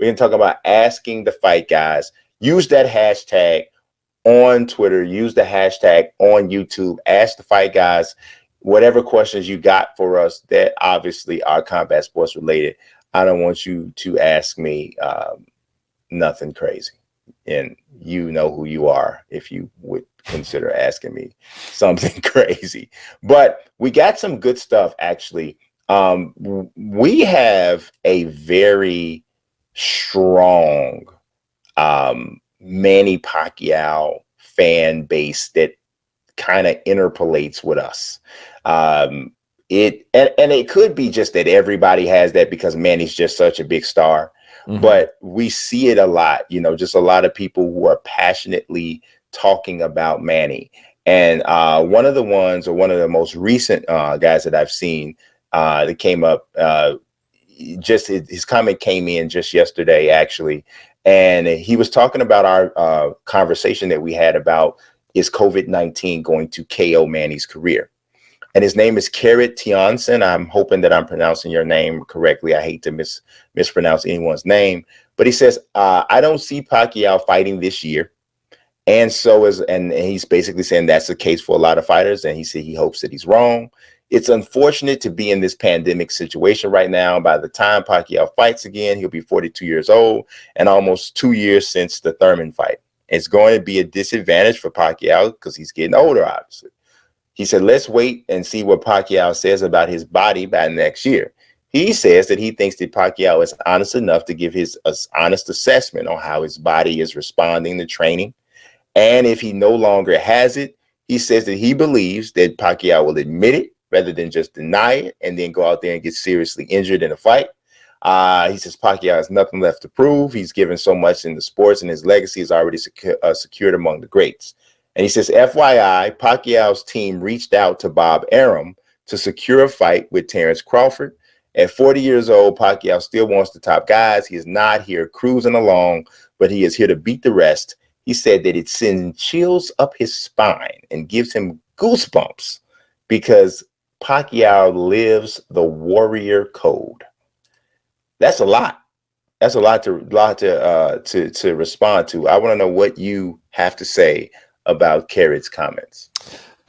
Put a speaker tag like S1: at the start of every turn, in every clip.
S1: We're going to talk about asking the fight guys. Use that hashtag on Twitter. Use the hashtag on YouTube. Ask the fight guys whatever questions you got for us that obviously are combat sports related. I don't want you to ask me nothing crazy. And you know who you are if you would consider asking me something crazy. But we got some good stuff, actually. We have a very strong Manny Pacquiao fan base that kind of interpolates with us. It could be just that everybody has that because Manny's just such a big star. But we see it a lot, just a lot of people who are passionately talking about Manny. And one of the most recent guys that I've seen that came up, his comment came in just yesterday, actually. And he was talking about our conversation that we had about, is COVID-19 going to KO Manny's career? And his name is Carrot Tionson. I'm hoping that I'm pronouncing your name correctly. I hate to mispronounce anyone's name. But he says, I don't see Pacquiao fighting this year. And he's basically saying that's the case for a lot of fighters. And he said he hopes that he's wrong. It's unfortunate to be in this pandemic situation right now. By the time Pacquiao fights again, he'll be 42 years old and almost 2 years since the Thurman fight. It's going to be a disadvantage for Pacquiao because he's getting older, obviously. He said, let's wait and see what Pacquiao says about his body by next year. He says that he thinks that Pacquiao is honest enough to give his honest assessment on how his body is responding to training. And if he no longer has it, he says that he believes that Pacquiao will admit it rather than just deny it and then go out there and get seriously injured in a fight. He says Pacquiao has nothing left to prove. He's given so much in the sports and his legacy is already secured among the greats. And he says, FYI, Pacquiao's team reached out to Bob Arum to secure a fight with Terence Crawford. At 40 years old, Pacquiao still wants the top guys. He is not here cruising along, but he is here to beat the rest. He said that it sends chills up his spine and gives him goosebumps because Pacquiao lives the warrior code. That's a lot. That's a lot to respond to. I want to know what you have to say about Carrot's comments.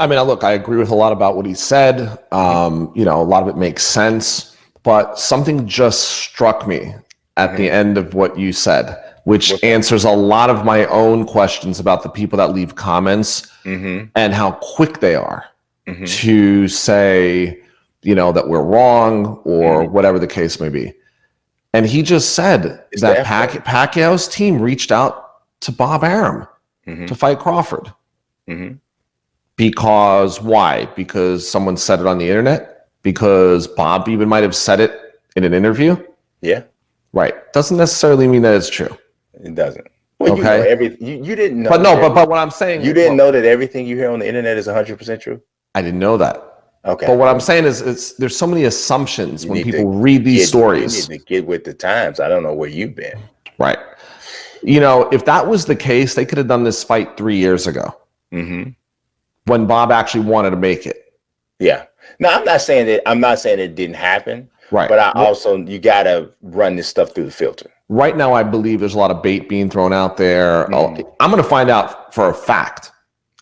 S2: I mean, look, I agree with a lot about what he said. A lot of it makes sense, but something just struck me at the end of what you said, which answers a lot of my own questions about the people that leave comments and how quick they are to say, that we're wrong or whatever the case may be. And he just said that Pacquiao's team reached out to Bob Arum to fight Crawford. Because why? Because someone said it on the internet? Because Bob even might have said it in an interview?
S1: Yeah.
S2: Right. Doesn't necessarily mean that it's true.
S1: It doesn't. Well,
S2: okay.
S1: You didn't know.
S2: But what I'm saying,
S1: you didn't know that everything you hear on the internet is 100% true.
S2: I didn't know that.
S1: Okay.
S2: But what I'm saying is there's so many assumptions when people read these stories.
S1: You need to get with the times. I don't know where you've been.
S2: Right. If that was the case, they could have done this fight 3 years ago when Bob actually wanted to make it.
S1: Yeah. No, I'm not saying it didn't happen. Right. But you got to run this stuff through the filter.
S2: Right now, I believe there's a lot of bait being thrown out there. I'm going to find out for a fact.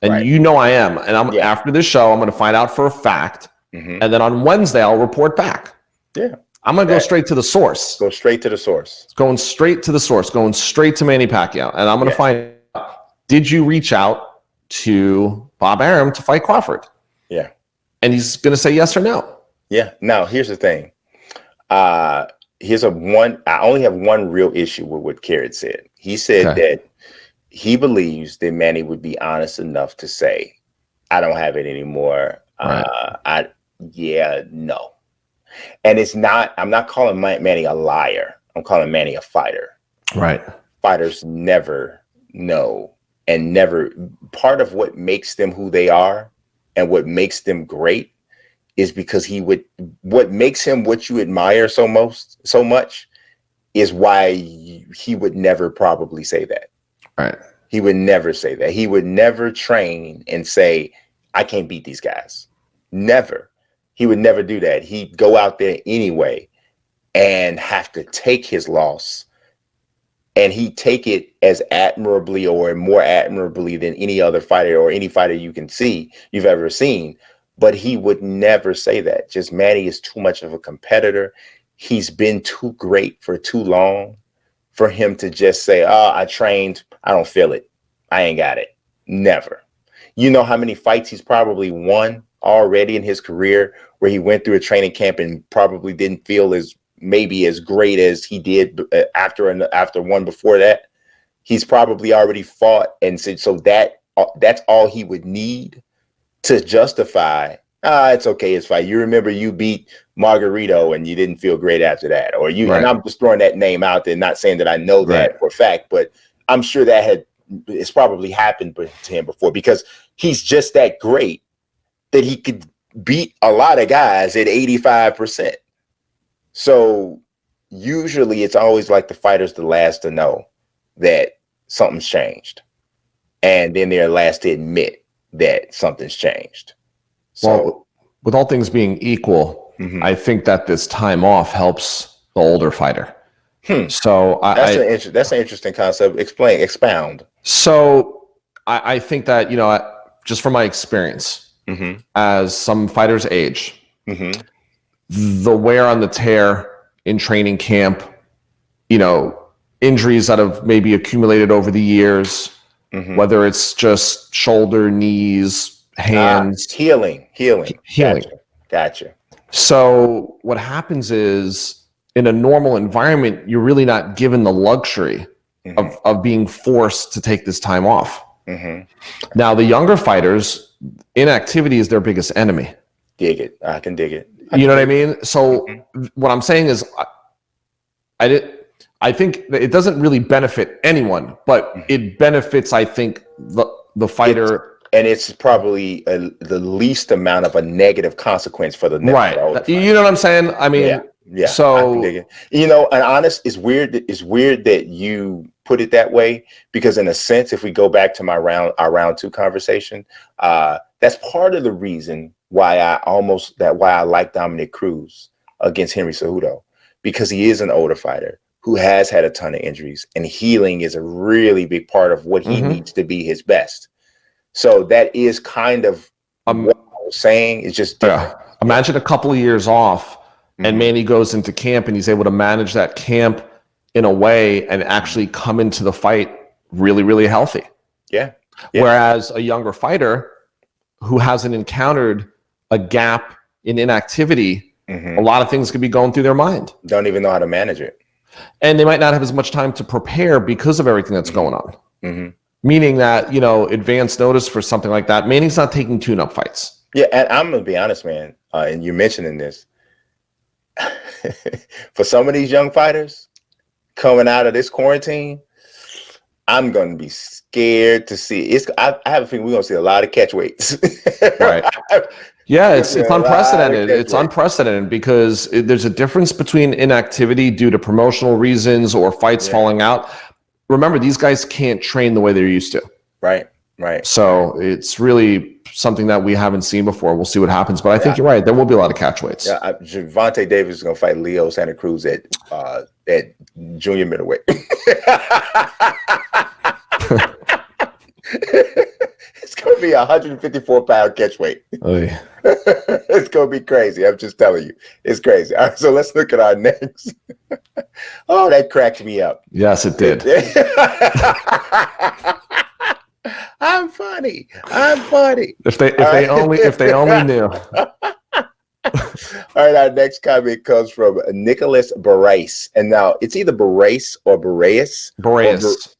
S2: And I am. And after this show, I'm going to find out for a fact. And then on Wednesday, I'll report back.
S1: Yeah.
S2: I'm going to go straight to the source.
S1: Go straight to the source.
S2: Going straight to the source. Going straight to Manny Pacquiao. And I'm going to find out, did you reach out to Bob Arum to fight Crawford?
S1: Yeah.
S2: And he's going to say yes or no.
S1: Yeah. Now, here's the thing. I only have one real issue with what Carrot said. He said that he believes that Manny would be honest enough to say, I don't have it anymore. No. And I'm not calling Manny a liar. I'm calling Manny a fighter.
S2: Right.
S1: Fighters never know and part of what makes them who they are and what makes them great is because what makes him what you admire so much is why he would never probably say that.
S2: Right.
S1: He would never say that. He would never train and say, I can't beat these guys. Never. He would never do that. He'd go out there anyway and have to take his loss and he take it as admirably or more admirably than any other fighter or any fighter you've ever seen. But he would never say that. Just Manny is too much of a competitor. He's been too great for too long for him to just say, oh, I trained, I don't feel it, I ain't got it. Never. You know how many fights he's probably won already in his career where he went through a training camp and probably didn't feel as great as he did after one before that. He's probably already fought, and so that's all he would need to justify, it's okay, it's fine. You remember you beat Margarito and you didn't feel great after that, or you, right. And I'm just throwing that name out there, not saying that I know that for a fact, but I'm sure it's probably happened to him before, because he's just that great that he could beat a lot of guys at 85%. So usually it's always like the fighter's the last to know that something's changed, and then they're last to admit that something's changed. So,
S2: well, with all things being equal, I think that this time off helps the older fighter. So
S1: that's an interesting concept. Expound.
S2: So I think that, just from my experience, as some fighters age, the wear on the tear in training camp, injuries that have maybe accumulated over the years, whether it's just shoulder, knees, hands,
S1: healing. Gotcha.
S2: So what happens is, in a normal environment, you're really not given the luxury of being forced to take this time off. Now, the younger fighters, inactivity is their biggest enemy.
S1: Dig it. I can dig it.
S2: You know what I mean? So what I'm saying is, I think that it doesn't really benefit anyone, but it benefits, I think, the fighter.
S1: And it's probably the least amount of a negative consequence for the next
S2: right. You know what I'm saying? I mean,
S1: yeah.
S2: So
S1: I can dig it. And honest, it's weird that you put it that way, because in a sense, if we go back to our round two conversation, that's part of the reason why I like Dominic Cruz against Henry Cejudo, because he is an older fighter who has had a ton of injuries, and healing is a really big part of what he needs to be his best. So that is kind of what I was saying. It's just different.
S2: Imagine a couple of years off, and Manny goes into camp, and he's able to manage that camp in a way and actually come into the fight really, really healthy.
S1: Yeah.
S2: Whereas a younger fighter who hasn't encountered a gap in inactivity, a lot of things could be going through their mind.
S1: Don't even know how to manage it.
S2: And they might not have as much time to prepare because of everything that's going on. Meaning that, advance notice for something like that. Manny's not taking tune-up fights.
S1: Yeah, and I'm going to be honest, man, and you're mentioning this. For some of these young fighters coming out of this quarantine, I'm going to be scared to see. I have a feeling we're going to see a lot of catch weights.
S2: Right. Yeah, it's unprecedented. It's unprecedented because there's a difference between inactivity due to promotional reasons or fights falling out. Remember, these guys can't train the way they're used to.
S1: Right.
S2: So it's really something that we haven't seen before. We'll see what happens. But I think you're right. There will be a lot of catch weights.
S1: Yeah, Gervonta Davis is going to fight Leo Santa Cruz at junior middleweight. It's going to be 154-pound catch weight. It's going to be crazy. I'm just telling you. It's crazy. All right, so let's look at our next. Oh, that cracked me up.
S2: Yes, it did.
S1: I'm funny.
S2: If they only knew.
S1: All right, our next comment comes from Nicholas Barrace. And now it's either Barrace or Barrace.
S2: Barrace.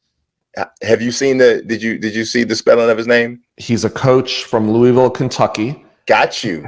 S1: Have you seen did you see the spelling of his name?
S2: He's a coach from Louisville, Kentucky.
S1: Got you.